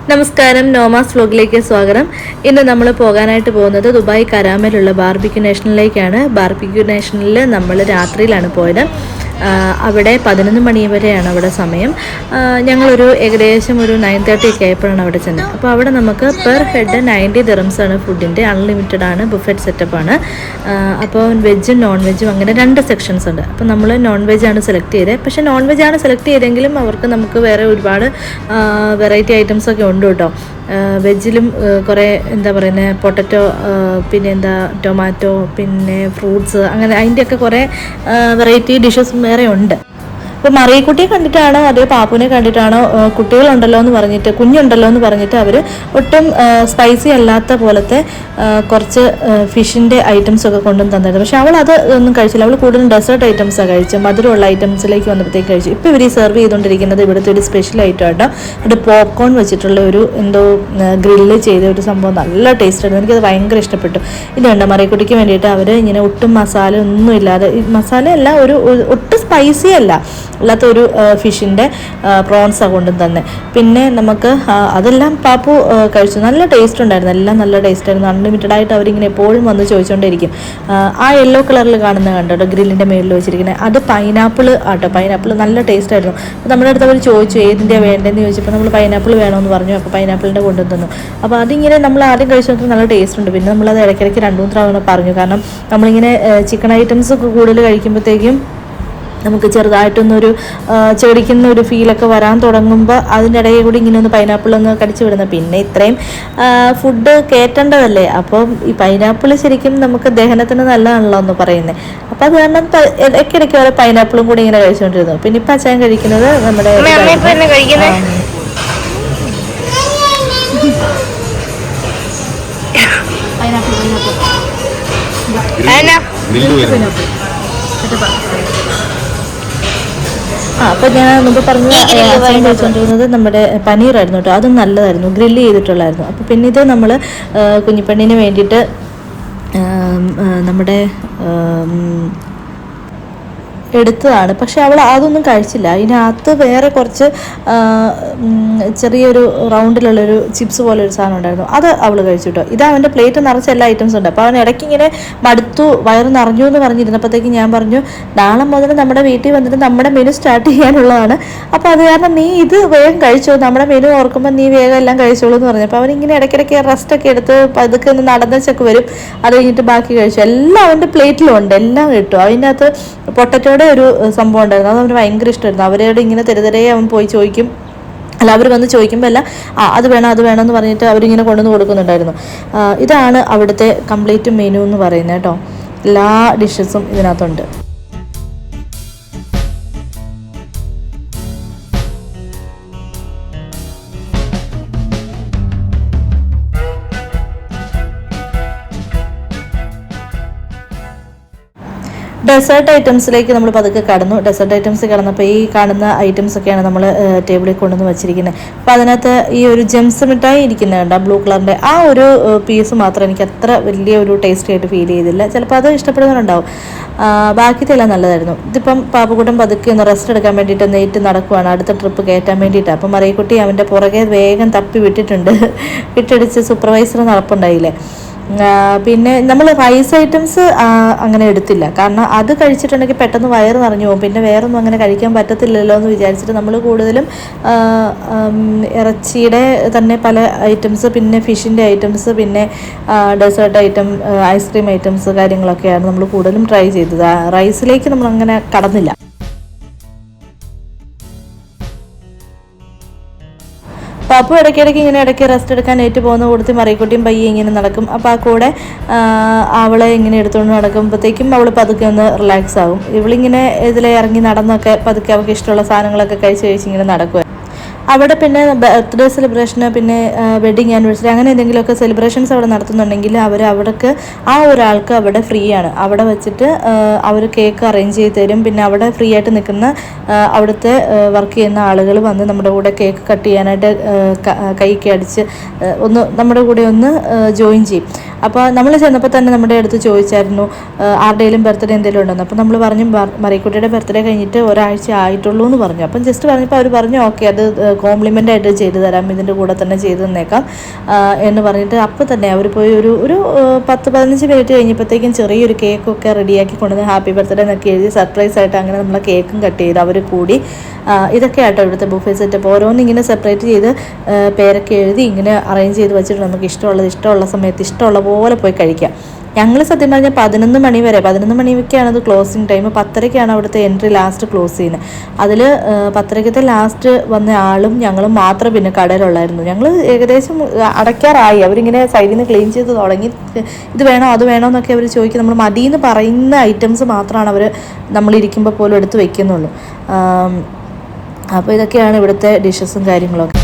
നമസ്കാരം, നോമാസ് വ്ലോഗിലേക്ക് സ്വാഗതം. ഇന്ന് നമ്മൾ പോകാനായിട്ട് പോകുന്നത് ദുബായ് കരാമയിലുള്ള ബാർബിക്യൂ നേഷനിലേക്കാണ്. ബാർബിക്യൂ നേഷനിൽ നമ്മൾ രാത്രിയിലാണ് പോയത്. അവിടെ 11 മണി വരെയാണ് അവിടെ സമയം. ഞങ്ങളൊരു ഏകദേശം ഒരു 9:30 ഒക്കെ ആയപ്പോഴാണ് അവിടെ ചെന്നത്. അപ്പോൾ അവിടെ നമുക്ക് പെർ ഹെഡ് 90 ദിറംസ് ആണ് ഫുഡിൻ്റെ. അൺലിമിറ്റഡ് ആണ്, ബുഫറ്റ് സെറ്റപ്പാണ്. അപ്പോൾ വെജും നോൺ വെജും അങ്ങനെ 2 സെക്ഷൻസ് ഉണ്ട്. അപ്പോൾ നമ്മൾ നോൺ വെജ് ആണ് സെലക്ട് ചെയ്തത്. പക്ഷേ നോൺ വെജ് ആണ് സെലക്ട് ചെയ്തെങ്കിലും നമുക്ക് വേറെ ഒരുപാട് വെറൈറ്റി ഐറ്റംസ് ഒക്കെ ഉണ്ട് കേട്ടോ. വെജിലും കുറേ എന്താ പറയുന്നത്, പൊട്ടറ്റോ, പിന്നെ ടൊമാറ്റോ, പിന്നെ ഫ്രൂട്ട്സ്, അങ്ങനെ അതിൻ്റെയൊക്കെ കുറേ വെറൈറ്റി ഡിഷസ് വേറെ ഉണ്ട്. അപ്പോൾ മറിയക്കുട്ടിയെ കണ്ടിട്ടാണോ അതോ പാപ്പുവിനെ കണ്ടിട്ടാണോ കുട്ടികളുണ്ടല്ലോ എന്ന് പറഞ്ഞിട്ട്, കുഞ്ഞുണ്ടല്ലോ എന്ന് പറഞ്ഞിട്ട് അവർ ഒട്ടും സ്പൈസി അല്ലാത്ത പോലത്തെ കുറച്ച് ഫിഷിൻ്റെ ഐറ്റംസ് ഒക്കെ കൊണ്ടുവന്ന് തന്നിരുന്നു. പക്ഷെ അവൾ അത് ഒന്നും കഴിച്ചില്ല. അവൾ കൂടുതലും ഡെസേർട്ട് ഐറ്റംസാണ് കഴിച്ചത്. മധുരമുള്ള ഐറ്റംസിലേക്ക് വന്നപ്പോഴത്തേക്ക് കഴിച്ചു. ഇപ്പോൾ ഇവർ സെർവ് ചെയ്തുകൊണ്ടിരിക്കുന്നത് ഇവിടുത്തെ ഒരു സ്പെഷ്യൽ ഐറ്റം ആട്ടോ. അത് പോപ്കോൺ വെച്ചിട്ടുള്ള ഒരു ഗ്രില്ല് ചെയ്ത ഒരു സംഭവം. നല്ല ടേസ്റ്റ് ആയിരുന്നു. എനിക്കത് ഭയങ്കര ഇഷ്ടപ്പെട്ടു. ഇതുണ്ട് മറിയക്കുട്ടിക്ക് വേണ്ടിയിട്ട് അവർ ഇങ്ങനെ ഒട്ടും മസാല ഒന്നും ഇല്ലാതെ, മസാല അല്ല, ഒട്ടും സ്പൈസി അല്ലാത്ത ഒരു ഫിഷിൻ്റെ പ്രോൺസാണ് കൊണ്ടു തന്നെ. പിന്നെ നമുക്ക് അതെല്ലാം പാപ്പു കഴിച്ചു. നല്ല ടേസ്റ്റ് ഉണ്ടായിരുന്നു, എല്ലാം നല്ല ടേസ്റ്റ് ആയിരുന്നു. അൺലിമിറ്റഡ് ആയിട്ട് അവരിങ്ങനെ എപ്പോഴും വന്ന് ചോദിച്ചുകൊണ്ടിരിക്കും. ആ യെല്ലോ കളറിൽ കാണുന്ന കണ്ടോ ഗ്രില്ലിൻ്റെ മേളിൽ വെച്ചിരിക്കുന്നത്, അത് പൈനാപ്പിൾ ആട്ടോ. പൈനാപ്പിൾ നല്ല ടേസ്റ്റ് ആയിരുന്നു. അപ്പോൾ നമ്മുടെ അടുത്ത് അവർ ചോദിച്ചു ഏതിൻ്റെയാണ് വേണ്ടതെന്ന് ചോദിച്ചപ്പോൾ നമ്മൾ പൈനാപ്പിൾ വേണമെന്ന് പറഞ്ഞു. അപ്പോൾ പൈനാപ്പിളിൻ്റെ കൊണ്ടുവന്നു തന്നു. അപ്പോൾ അതിങ്ങനെ നമ്മൾ ആദ്യം കഴിച്ചു നോക്കുമ്പോൾ നല്ല ടേസ്റ്റ് ഉണ്ട്. പിന്നെ നമ്മളത് ഇടയ്ക്കിടയ്ക്ക് 2-3 തവണ പറഞ്ഞു. കാരണം നമ്മളിങ്ങനെ ചിക്കൻ ഐറ്റംസ് ഒക്കെ കൂടുതൽ കഴിക്കുമ്പോഴത്തേക്കും നമുക്ക് ചെറുതായിട്ടൊന്നൊരു ചെടിക്കുന്ന ഒരു ഫീലൊക്കെ വരാൻ തുടങ്ങുമ്പോൾ അതിൻ്റെ ഇടയിൽ കൂടി ഇങ്ങനെ ഒന്ന് പൈനാപ്പിൾ ഒന്ന് കടിച്ചു വിടുന്നത്. പിന്നെ ഇത്രയും ഫുഡ് കയറ്റേണ്ടതല്ലേ, അപ്പോൾ ഈ പൈനാപ്പിൾ ശരിക്കും നമുക്ക് ദഹനത്തിന് നല്ലതാണല്ലോ എന്ന് പറയുന്നത്. അപ്പോൾ അത് കാരണം ഇടയ്ക്കിടയ്ക്ക് ഓരോ പൈനാപ്പിളും കൂടി ഇങ്ങനെ കഴിച്ചുകൊണ്ടിരുന്നു. പിന്നെ ഇപ്പം അച്ഛൻ കഴിക്കുന്നത് നമ്മുടെ അപ്പോൾ ഞാൻ മുമ്പ് പറഞ്ഞ അച്ഛൻ കഴിച്ചുകൊണ്ടിരുന്നത് നമ്മുടെ പനീറായിരുന്നു കേട്ടോ. അതും നല്ലതായിരുന്നു, ഗ്രില്ല് ചെയ്തിട്ടുള്ളായിരുന്നു. അപ്പോൾ പിന്നെ ഇത് നമ്മൾ കുഞ്ഞിപ്പെണ്ണിന് വേണ്ടിയിട്ട് നമ്മുടെ എടുത്തതാണ്. പക്ഷെ അവൾ അതൊന്നും കഴിച്ചില്ല. അതിനകത്ത് വേറെ കുറച്ച് ചെറിയൊരു റൗണ്ടിലുള്ളൊരു ചിപ്സ് പോലെ ഒരു സാധനം ഉണ്ടായിരുന്നു, അത് അവൾ കഴിച്ചു കേട്ടോ. ഇത് അവൻ്റെ പ്ലേറ്റ് നിറച്ച എല്ലാ ഐറ്റംസും ഉണ്ട്. അപ്പോൾ അവൻ ഇടയ്ക്ക് ഇങ്ങനെ മടുത്തു, വയറ് നിറഞ്ഞു എന്ന് പറഞ്ഞിരുന്നപ്പോഴത്തേക്ക് ഞാൻ പറഞ്ഞു, നാളെ മുതൽ നമ്മുടെ വീട്ടിൽ വന്നിട്ട് നമ്മുടെ മെനു സ്റ്റാർട്ട് ചെയ്യാനുള്ളതാണ്. അപ്പോൾ അത് കാരണം നീ ഇത് വേഗം കഴിച്ചോ, നമ്മുടെ മെനു ഓർക്കുമ്പോൾ നീ വേഗം എല്ലാം കഴിച്ചോളൂ എന്ന് പറഞ്ഞു. അപ്പോൾ അവനിങ്ങനെ ഇടയ്ക്കിടയ്ക്ക് റെസ്റ്റൊക്കെ എടുത്ത് പതുക്കെ ഒന്ന് നടന്നൊക്കെ വരും. അത് കഴിഞ്ഞിട്ട് ബാക്കി കഴിച്ചു. എല്ലാം അവൻ്റെ പ്ലേറ്റിലും ഉണ്ട്, എല്ലാം കിട്ടും. അതിൻ്റെ അകത്ത് പൊട്ടറ്റോ ഒരു സംഭവം ഉണ്ടായിരുന്നു, അത് അവന് ഭയങ്കര ഇഷ്ടമായിരുന്നു. അവരോട് ഇങ്ങനെ തെരുതെരയെ അവൻ പോയി ചോദിക്കും. അല്ല, അവർ വന്ന് ചോദിക്കുമ്പോൾ അല്ല അത് വേണം എന്ന് പറഞ്ഞിട്ട് അവരിങ്ങനെ കൊണ്ടുവന്ന് കൊടുക്കുന്നുണ്ടായിരുന്നു. ഇതാണ് അവിടുത്തെ കംപ്ലീറ്റ് മെനു എന്ന് പറയുന്നത് കേട്ടോ. എല്ലാ ഡിഷസും ഇതിനകത്തുണ്ട്. ഡെസേർട്ട് ഐറ്റംസിലേക്ക് നമ്മൾ പതുക്കെ കടന്നു. ഡെസേർട്ട് ഐറ്റംസ് കടന്നപ്പോൾ ഈ കാണുന്ന ഐറ്റംസ് ഒക്കെയാണ് നമ്മൾ ടേബിളിൽ കൊണ്ടുവന്ന് വെച്ചിരിക്കുന്നത്. അപ്പോൾ അതിനകത്ത് ഈ ഒരു ജെംസ് മിഠായി ഇരിക്കുന്നുണ്ട്, ബ്ലൂ കളറിൻ്റെ ആ ഒരു പീസ് മാത്രം എനിക്ക് അത്ര വലിയ ഒരു ടേസ്റ്റി ആയിട്ട് ഫീൽ ചെയ്തില്ല. ചിലപ്പോൾ അത് ഇഷ്ടപ്പെടുന്നവരുണ്ടാവും. ബാക്കിയെല്ലാം നല്ലതായിരുന്നു. ഇതിപ്പം പാപ്പുകൂട്ടം പതുക്കെ ഒന്ന് റെസ്റ്റ് എടുക്കാൻ വേണ്ടിയിട്ട് നെയ്റ്റ് നടക്കുവാണ്, അടുത്ത ട്രിപ്പ് കയറ്റാൻ വേണ്ടിയിട്ട്. അപ്പം മറിയക്കുട്ടി അവൻ്റെ പുറകെ വേഗം തപ്പി വിട്ടിട്ടുണ്ട്. വിട്ടടിച്ച് സൂപ്പർവൈസർ നടപ്പുണ്ടായില്ലേ. പിന്നെ നമ്മൾ റൈസ് ഐറ്റംസ് അങ്ങനെ എടുത്തില്ല, കാരണം അത് കഴിച്ചിട്ടുണ്ടെങ്കിൽ പെട്ടെന്ന് വയറ് നിറഞ്ഞു പോകും. പിന്നെ വേറൊന്നും അങ്ങനെ കഴിക്കാൻ പറ്റത്തില്ലല്ലോ എന്ന് വിചാരിച്ചിട്ട് നമ്മൾ കൂടുതലും ഇറച്ചിയുടെ തന്നെ പല ഐറ്റംസ്, പിന്നെ ഫിഷിൻ്റെ ഐറ്റംസ്, പിന്നെ ഡെസേർട്ട് ഐറ്റം, ഐസ്ക്രീം ഐറ്റംസ് കാര്യങ്ങളൊക്കെയാണ് നമ്മൾ കൂടുതലും ട്രൈ ചെയ്തത്. റൈസിലേക്ക് നമ്മളങ്ങനെ കടന്നില്ല. പാപ്പു ഇടയ്ക്കിടയ്ക്ക് ഇടയ്ക്ക് റെസ്റ്റ് എടുക്കാൻ ഏറ്റു പോകുന്ന കൊടുത്ത് മറിയക്കുട്ടിയും പയ്യെ ഇങ്ങനെ നടക്കും. അപ്പോൾ ആ കൂടെ അവളെ ഇങ്ങനെ എടുത്തുകൊണ്ട് നടക്കുമ്പോഴത്തേക്കും അവൾ പതുക്കെ ഒന്ന് റിലാക്സ് ആകും. ഇവളിങ്ങനെ ഇതിലെ ഇറങ്ങി നടന്നൊക്കെ പതുക്കെ അവൾക്ക് ഇഷ്ടമുള്ള സാധനങ്ങളൊക്കെ കഴിച്ച് ഇങ്ങനെ നടക്കുക. അവിടെ പിന്നെ ബർത്ത്ഡേ സെലിബ്രേഷന്, പിന്നെ വെഡിങ് ആനിവേഴ്സറി, അങ്ങനെ എന്തെങ്കിലുമൊക്കെ സെലിബ്രേഷൻസ് അവിടെ നടത്തുന്നുണ്ടെങ്കിൽ അവിടേക്ക് ആ ഒരാൾക്ക് അവിടെ ഫ്രീ ആണ്. അവിടെ വെച്ചിട്ട് അവർ കേക്ക് അറേഞ്ച് ചെയ്ത് തരും. പിന്നെ അവിടെ ഫ്രീ ആയിട്ട് നിൽക്കുന്ന അവിടുത്തെ വർക്ക് ചെയ്യുന്ന ആളുകൾ വന്ന് നമ്മുടെ കൂടെ കേക്ക് കട്ട് ചെയ്യാനായിട്ട് കൈക്ക് അടിച്ച് നമ്മുടെ കൂടെ ഒന്ന് ജോയിൻ ചെയ്യും. അപ്പോൾ നമ്മൾ ചെന്നപ്പോൾ തന്നെ നമ്മുടെ അടുത്ത് ചോദിച്ചായിരുന്നു ആരുടെയും ബർത്ത്ഡേ എന്തെങ്കിലും ഉണ്ടെന്ന്. അപ്പോൾ നമ്മൾ പറഞ്ഞു മറിയക്കുട്ടിയുടെ ബർത്ത്ഡേ കഴിഞ്ഞിട്ട് ഒരാഴ്ച ആയിട്ടുള്ളൂ എന്ന് പറഞ്ഞു. അപ്പം ജസ്റ്റ് പറഞ്ഞപ്പോൾ അവർ പറഞ്ഞു ഓക്കെ അത് കോംപ്ലിമെൻ്റ് ആയിട്ട് ചെയ്തു തരാം, ഇതിൻ്റെ കൂടെ തന്നെ ചെയ്തു തന്നേക്കാം എന്ന് പറഞ്ഞിട്ട് അപ്പോൾ തന്നെ അവർ പോയി ഒരു 10-15 മിനിറ്റ് കഴിഞ്ഞപ്പോഴത്തേക്കും ചെറിയൊരു കേക്കൊക്കെ റെഡിയാക്കി കൊണ്ടുവന്ന് ഹാപ്പി ബർത്ത്ഡേ എന്നൊക്കെ എഴുതി സർപ്രൈസ് ആയിട്ട് അങ്ങനെ നമ്മൾ കേക്കും കട്ട് ചെയ്ത് അവർ കൂടി. ഇതൊക്കെ ആട്ടോ ഇവിടുത്തെ ബുഫേ സെറ്റപ്പ്. ഓരോന്നും ഇങ്ങനെ സെപ്പറേറ്റ് ചെയ്ത് പേരൊക്കെ എഴുതി ഇങ്ങനെ അറേഞ്ച് ചെയ്ത് വെച്ചിട്ട് നമുക്ക് ഇഷ്ടമുള്ള സമയത്ത് ഇഷ്ടമുള്ള പോലെ പോയി കഴിക്കാം. ഞങ്ങൾ സത്യം പറഞ്ഞാൽ 11 മണി വരെ, 11 മണിക്കാണ് അത് ക്ലോസിങ് ടൈം. 10:30ക്കാണ് അവിടുത്തെ എൻട്രി ലാസ്റ്റ് ക്ലോസ് ചെയ്യുന്നത്. അതിൽ 10:30 ലാസ്റ്റ് വന്ന ആളും ഞങ്ങളും മാത്രം പിന്നെ കടയിലുള്ളായിരുന്നു. ഞങ്ങൾ ഏകദേശം അടയ്ക്കാറായി. അവരിങ്ങനെ സൈഡിൽ നിന്ന് ക്ലീൻ ചെയ്ത് തുടങ്ങി. ഇത് വേണോ അത് വേണോ എന്നൊക്കെ അവർ ചോദിക്കും. നമ്മൾ മതിയെന്ന് പറയുന്ന ഐറ്റംസ് മാത്രമാണ് അവർ നമ്മളിരിക്കുമ്പോൾ പോലും എടുത്ത് വയ്ക്കുന്നുള്ളൂ. അപ്പോൾ ഇതൊക്കെയാണ് ഇവിടുത്തെ ഡിഷസും കാര്യങ്ങളൊക്കെ.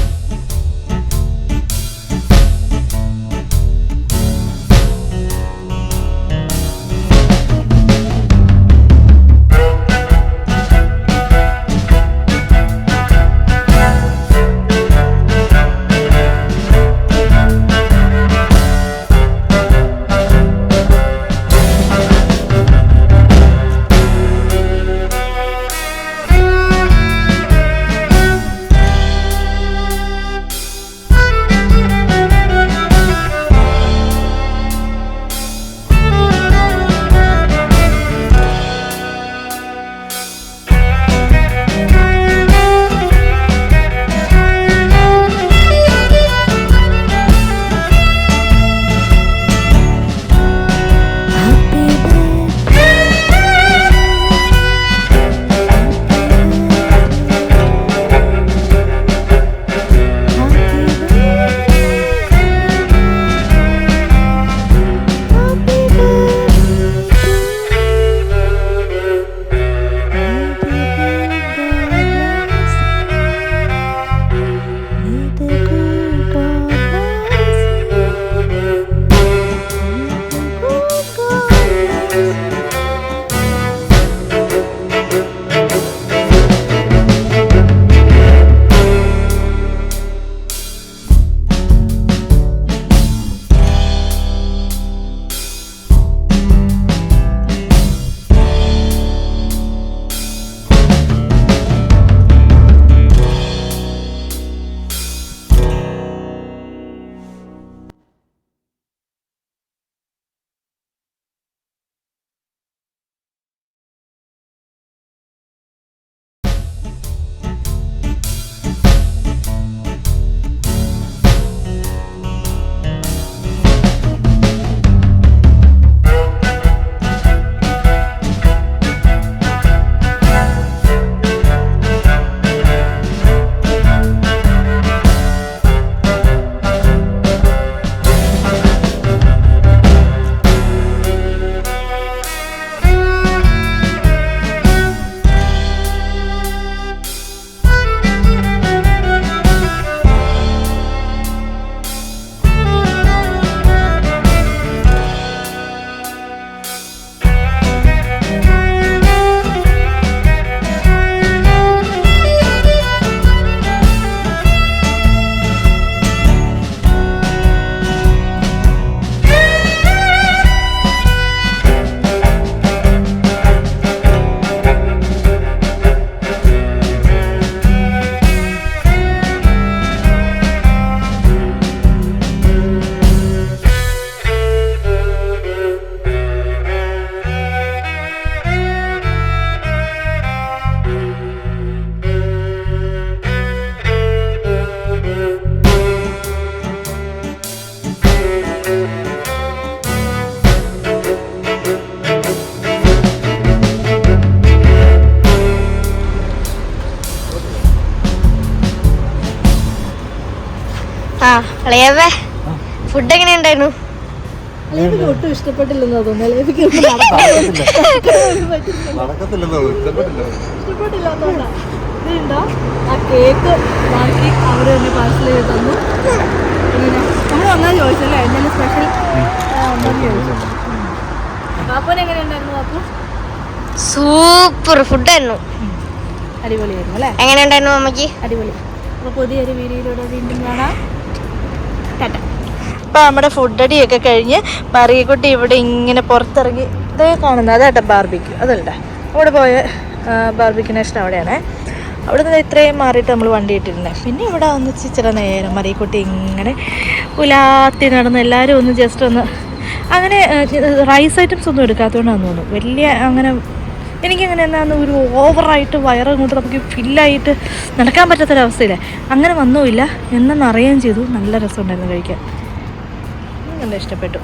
ഫുഡ് എങ്ങനെയുണ്ടായിരുന്നു? ഒട്ടും ഇഷ്ടപ്പെട്ടില്ലെന്നോ തോന്നുന്നു. ഇതുണ്ടോ ആ കേക്ക് ബാക്കി അവർ തന്നെ പാഴ്സൽ ചെയ്ത് തന്നു. നമ്മൾ ഒന്നാ ചോദിച്ചല്ലേ എന്തെങ്കിലും സ്പെഷ്യൽ പാപ്പൻ എങ്ങനെയുണ്ടായിരുന്നു? പാപ്പു സൂപ്പർ ഫുഡായിരുന്നു, അടിപൊളിയായിരുന്നു അല്ലേ? എങ്ങനെയുണ്ടായിരുന്നു അമ്മയ്ക്ക്? അടിപൊളി. അപ്പോൾ പുതിയൊരു വീഡിയോയിലൂടെ വീണ്ടും കാണാം. ടാറ്റ. അപ്പോൾ നമ്മുടെ ഫുഡ് അടിയൊക്കെ കഴിഞ്ഞ് മറിയക്കുട്ടി ഇവിടെ ഇങ്ങനെ പുറത്തിറങ്ങി ഇതേ കാണുന്നത് അതാട്ടെ ബാർബിക്യൂ, അതല്ലേ അവിടെ പോയ ബാർബിക്യൂ നേഷൻ അവിടെയാണ്. അവിടെ നിന്ന് ഇത്രയും മാറിയിട്ട് നമ്മൾ വണ്ടി ഇട്ടിരുന്നത്. പിന്നെ ഇവിടെ വന്ന് ഇച്ചിരി നേരം മറിയക്കുട്ടി ഇങ്ങനെ ഉലാത്തി നടന്ന് എല്ലാവരും ഒന്ന് ജസ്റ്റ് ഒന്ന് അങ്ങനെ റൈസ് ഐറ്റംസ് ഒന്നും എടുക്കാത്തതുകൊണ്ടാണെന്ന് തോന്നുന്നു. വലിയ അങ്ങനെ എനിക്കങ്ങനെ എന്നാന്ന് ഒരു ഓവറായിട്ട് വയറ് കൊണ്ട് നമുക്ക് ഫില്ലായിട്ട് നടക്കാൻ പറ്റാത്തൊരവസ്ഥയില്ലേ, അങ്ങനെ വന്നുമില്ല. എന്നെന്നറിയുകയും ചെയ്തു. നല്ല രസമുണ്ടായിരുന്നു കഴിക്കാൻ, നല്ല ഇഷ്ടപ്പെട്ടു.